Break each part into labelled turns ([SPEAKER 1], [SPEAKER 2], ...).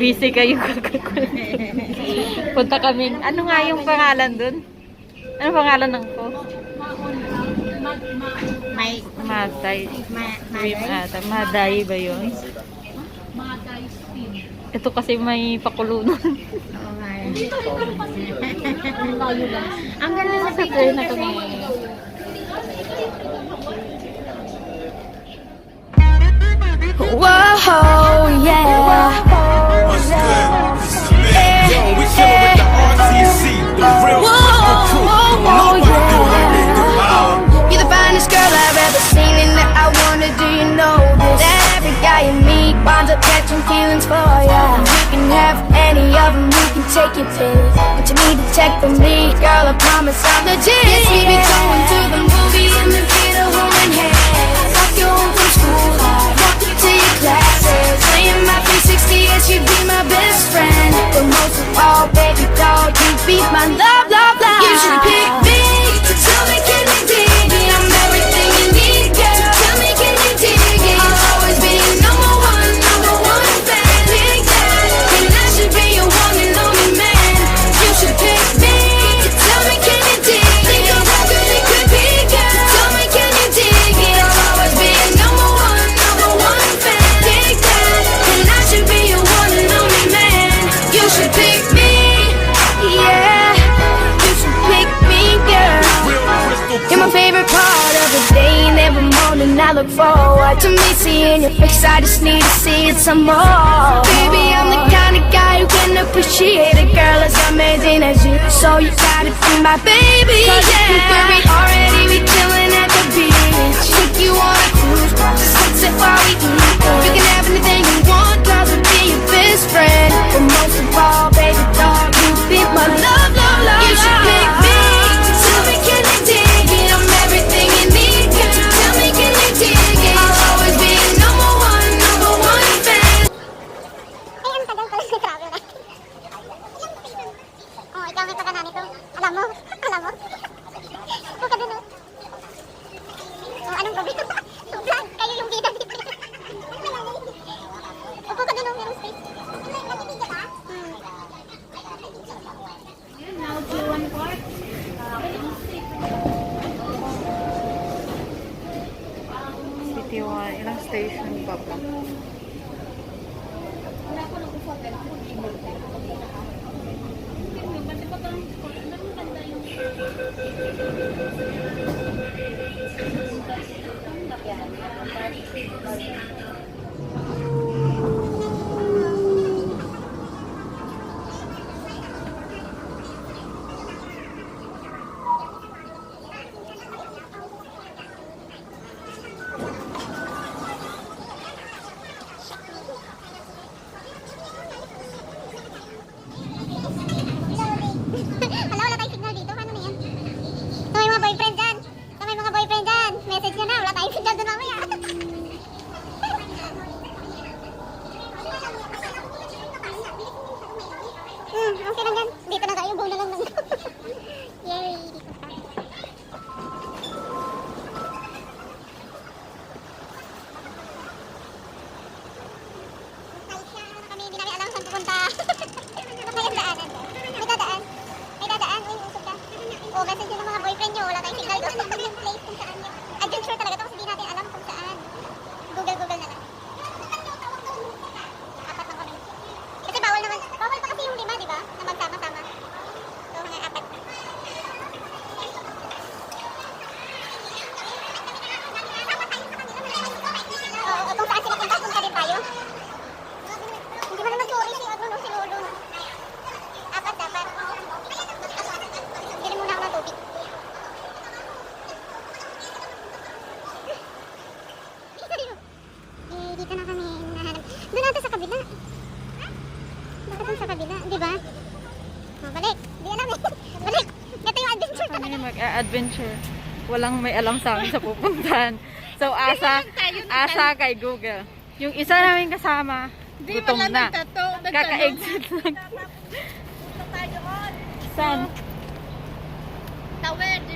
[SPEAKER 1] busy kayo. Punta kami. Ano nga yung pangalan dun? Ano pangalan ng ko? Maday. Maday ba yun? Ito kasi may pakulo nun.
[SPEAKER 2] Ang ganda sa
[SPEAKER 1] Sa na kami.
[SPEAKER 3] Whoa, yeah.
[SPEAKER 4] What's good? This is man. Yo, we chillin' with the RTC, the real Crystal crew. Nobody do like me.
[SPEAKER 3] You're the finest girl I've ever seen, and I wonder, do you know this? That every guy you meet winds up catching feelings for ya. You can have any of them, you can take your pick, but you need to check for me, girl. I promise I'm legit. Yes, we be going to the movies and the theater holding hands. Walk you home from school, walk you to your classes. Playing my 360 and she'd be my best friend. But most of all, baby doll, you be my love, love, love. You should pick me. So tell me, can you dig it? I'm everything you need, girl. So tell me, can you dig it? I'll always be your number one fan. Big that, and I should be your one and only man. You should pick me. So tell me, can you dig it? Think of how good it could be, girl. So tell me, can you dig it? I'll always be your number one fan. Big that, and I should be your one and only man. You should pick me, yeah. You should pick me, girl.
[SPEAKER 4] Real Crystal
[SPEAKER 3] You're my
[SPEAKER 4] crew.
[SPEAKER 3] favorite part of the day, and every morning I look forward to me seeing your face. I just need to see it some more. Baby, I'm the kind of guy who can appreciate a girl as amazing as you. So you gotta be my baby. Cause yeah, we already be chilling at the beach. Take you on a cruise, watch the sunset while we eat. You can have anything you want, cause I'll be your best friend. But most of all, baby doll, you be my love, love, love. You should pick me. Tell me, can you dig it? I'm everything you need, girl. So tell me, can you dig it? I'll always be your number one fan.
[SPEAKER 2] Ay, ang tagal pala sa travel na. Oh, ikaw may pagana nito. Alam mo? Huwag ka dun, oh. Oh, anong problema? Vlog, kayo yung bida dito. Upo ka dun, oh, merong space. Nagpipigil ka? Now, 2-1-4.
[SPEAKER 1] City 1. Ilang station pa ba?
[SPEAKER 2] Hala, wala tayong signal dito. Paano na yan? Sa may mga boyfriend dyan. Message ka na. Wala tayong signal doon mamaya. Okay lang yan. Dito na tayo. Go na lang lang. Yay! Dito tayo. Kami, hindi namin alam saan pupunta. Ngayon daanan. May dadaan. Uy, usog ka. O, message nyo ng mga boyfriend nyo. Wala tayong signal doon. Yung place kung saan yun. Adventure talaga ito kasi hindi natin alam kung saan. Google na lang. Apat lang kami. Kasi bawal naman. Bawal pa kasi yung 5, di ba? Na magsama-sama. So, mga 4. Oo, kung saan sila punta din tayo. Hindi mo naman sorry si Lolo. Apat dapat. Bili muna ako ng tubig. Dito na kami nahanap. Doon natin sa kabila. Bakit doon sa kabila? Di ba? Balik. Di alam eh. Balik. Ito yung adventure
[SPEAKER 1] Kami
[SPEAKER 2] talaga.
[SPEAKER 1] mag-adventure. Walang may alam sa amin sa pupuntahan. So, asa kay Google. Yung isa namin kasama, gutom na. Kaka-exit lang. Saan?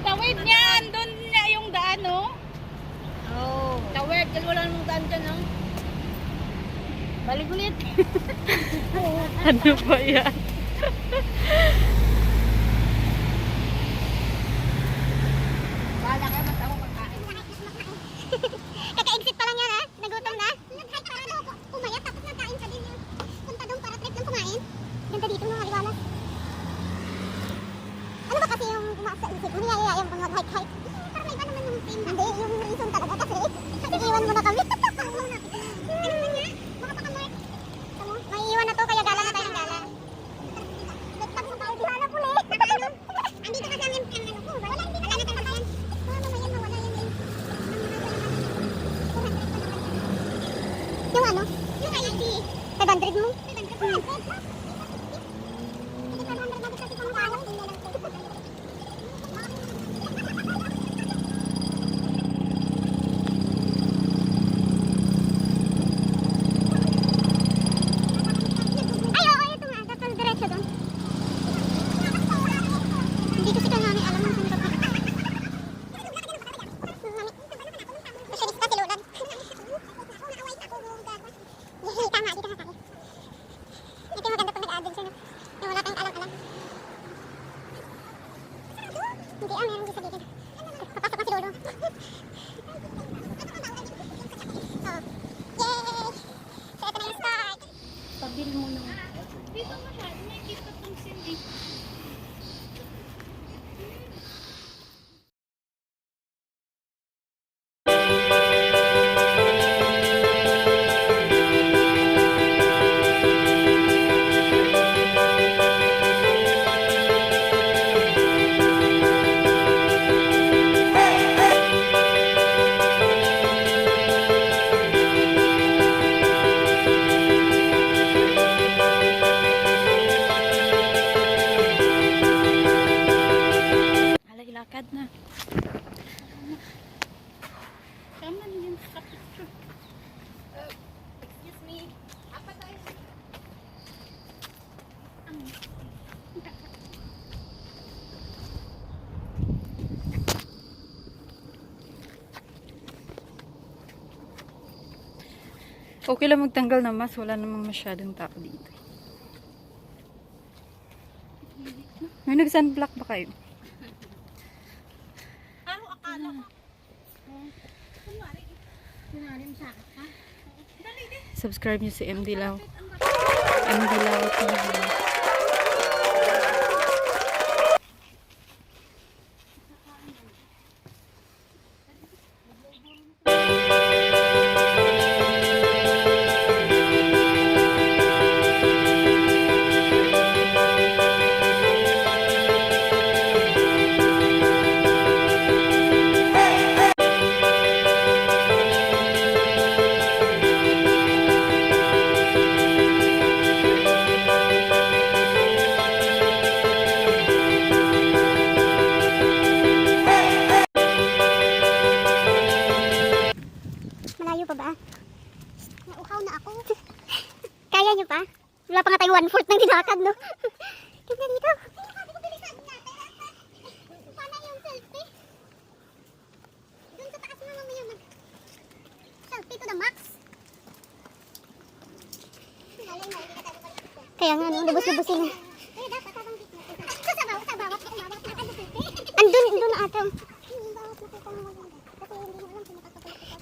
[SPEAKER 5] Tawid niyan! Doon na yung daan, no? Oh. Tawid, kasi wala nang daan dyan, no? Balik ulit.
[SPEAKER 1] Ano ba yan?
[SPEAKER 5] Bahala ka, basta ako magkain.
[SPEAKER 2] Kaka-exit pa lang yan ha? Nagutom na? Nag-hike para daw pumayat tapos nagkain sa din yung punta doon para trip ng kumain. Ganda dito mga liwalas. Ano ba kasi yung umaas sa isip mo? Niyayaya yung mga hike-hike. Parang iba naman yung team. Hindi, yung reason talaga kasi iiwan mo na kami. Ano naman nga? Baka pakamark. May iwan na to kaya gala na tayo ng gala. Pag sa tayo, di hanap ulit. Andito kasi ang ano ko. Wala na tayo makayan. Mamamayan mawala yung link. Yung ano? Yung ID. 500 mo? 500 mo? 500 na kasi kung kaya. Ay, oo, ito nga. Dapat diretso doon. Hindi kasi ka namin alam kung saan ka. Masyadis ka silulan. Yay, tama, dito na tayo. Ito yung maganda pag nag-a-advance yun. Yung wala tayong alam-alam. Hindi, meron dito dito. Papasok na si Lolo. Oh. Yay! So, ito na yung start.
[SPEAKER 5] Pabil mo na. Dito masyado, may kita tong sindi.
[SPEAKER 1] Alay, lakad na.
[SPEAKER 5] Tama yun sa picture. Excuse me. Apa tayo?
[SPEAKER 1] Okay lang magtanggal na mas. Wala namang masyadong tao dito. May nag-sunblock ba kayo?
[SPEAKER 5] Ano akala ko? Kunwari mo sa akin, ha?
[SPEAKER 1] Subscribe nyo si MD Lau. MD Lau TV.
[SPEAKER 2] Malayo pa ba? Nauhaw na ako. Kaya nyo pa? Wala pa nga tayong 1/4 ng nilakad, no? Tignan dito. Paano yung selfie? Doon sa taas mo mamaya selfie to the max. Kaya nga, no? Lubos-lubosin na. Andun na ate.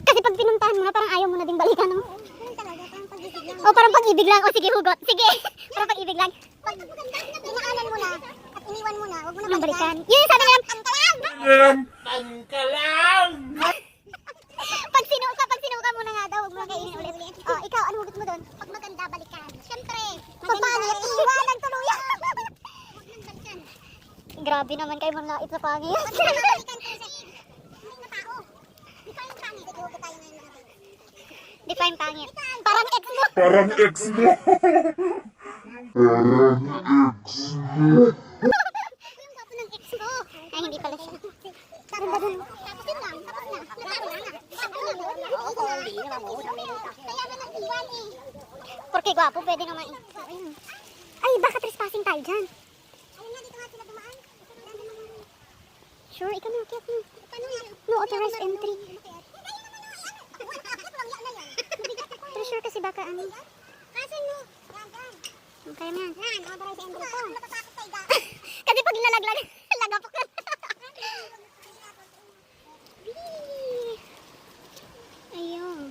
[SPEAKER 2] Kasi pag pinuntahan mo na, parang ayaw mo na ding balikan, no? O parang pag-ibig lang. O sige, hugot. Sige. Parang pag-ibig lang. Pag inaanan mo na at iniwan mo na, huwag mo na balikan. Yun yung sabi nilang, pangkalam! Pag sinuka mo na nga daw, huwag mo na kainin ulit. O, ikaw, ano hugot mo doon? Pag maganda, balikan. Siyempre, pag pangit, iiwanan tuluyan. Grabe naman kayo mga lait sa pangit. Define pangit. Parang ex mo.
[SPEAKER 6] Parang ex mo.
[SPEAKER 2] Yung gwapo ng ex mo. Ay, hindi pala siya. Ganda dun. Tapos yun lang. Tapos na. Kaya na nag-iwan eh. Porque gwapo, pwede naman eh. Ay, baka trespassing tayo dyan. Ayun na, dito nga sila dumaan. Sure, ikaw na, kaya mo. No authorized entry. Pero sure kasi baka ano. Kaya mo yan. Yan, authorize entry to. Kasi pag nalaglag, lagapok na. Ayun.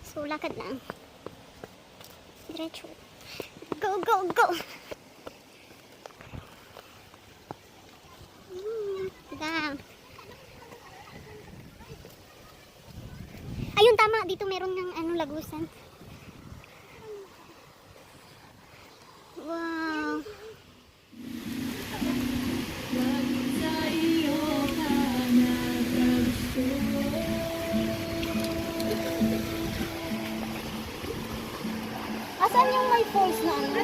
[SPEAKER 2] So, lakad lang. Diretso. Go, go, go! Gang. Ayun, tama. Dito meron ng lagusan. Wow. Asan yung may falls na ano?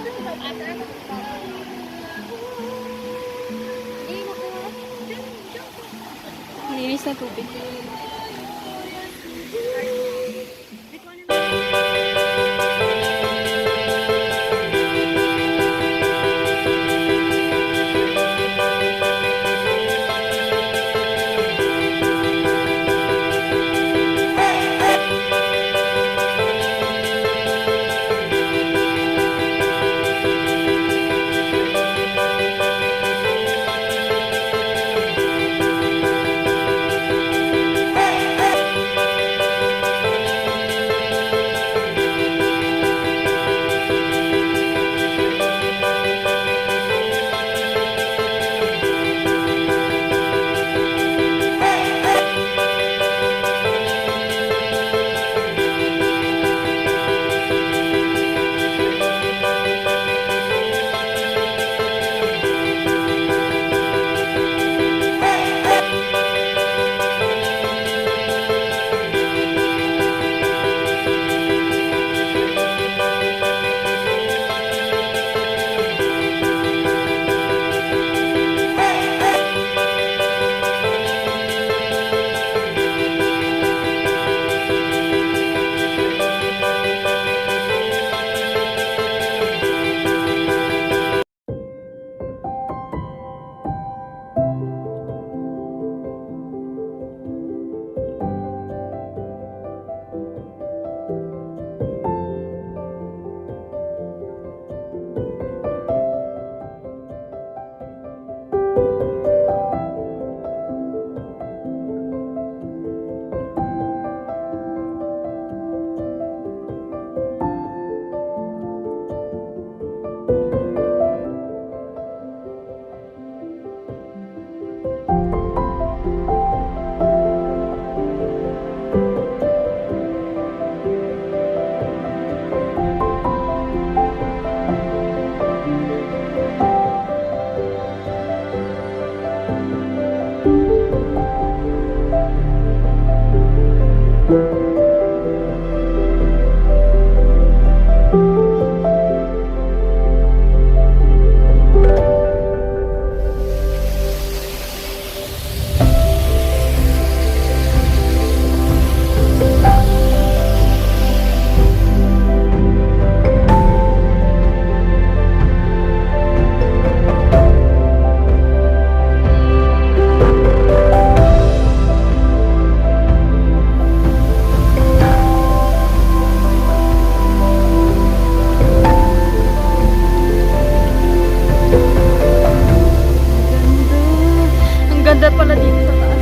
[SPEAKER 1] Malinis na tubig. Ganda pala dito sa taas.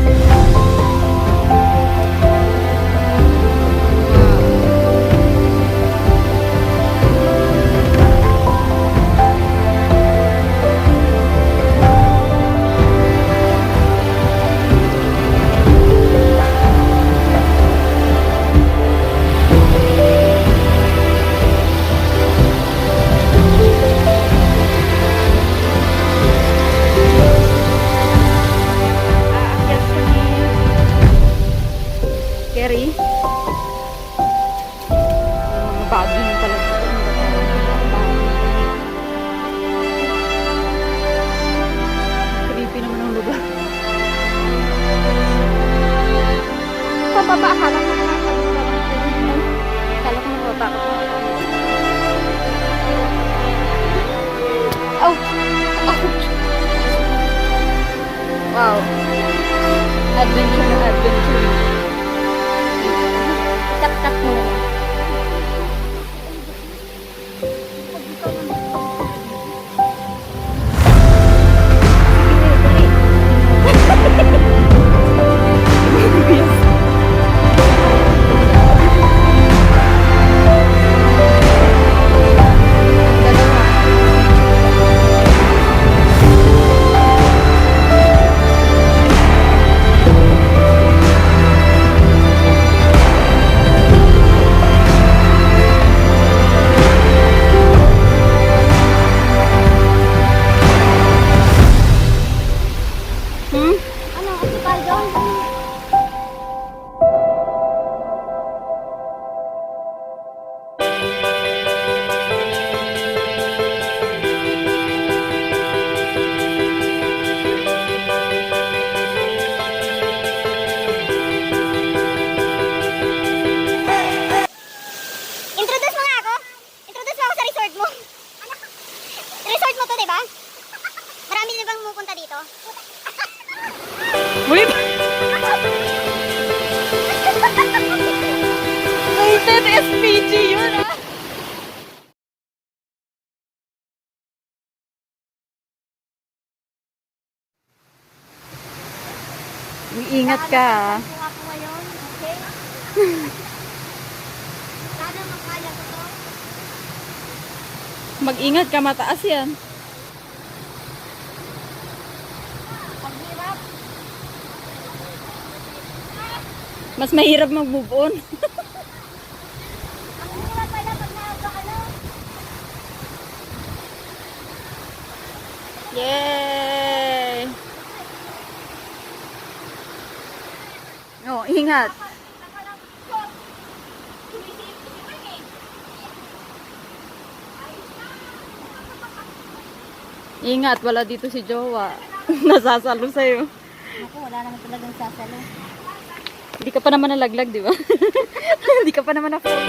[SPEAKER 1] Aakyat kami. Kerry. Mga baging pala dito. Creepy naman ang lugar. Pababa, akala ko akala ko natatakot na. Ouch! Ouch! Wow! Adventure na adventure.
[SPEAKER 2] Tap-tap mo na lang.
[SPEAKER 1] G yun ah. Iingat ka ah.
[SPEAKER 2] Kung ako ngayon, okay? Sana makaya ko to.
[SPEAKER 1] Mag-ingat ka, mataas yan.
[SPEAKER 2] Ang hirap.
[SPEAKER 1] Mas mahirap mag-move on.
[SPEAKER 2] Ang hirap pala pag nakakano.
[SPEAKER 1] Yay! Oh, ingat. Ingat, wala dito si Jowa. Nasasalo sa'yo.
[SPEAKER 2] Ako, wala naman talagang sasalo.
[SPEAKER 1] Hindi ka pa naman nalaglag, di ba? Hindi ka pa naman na-fall.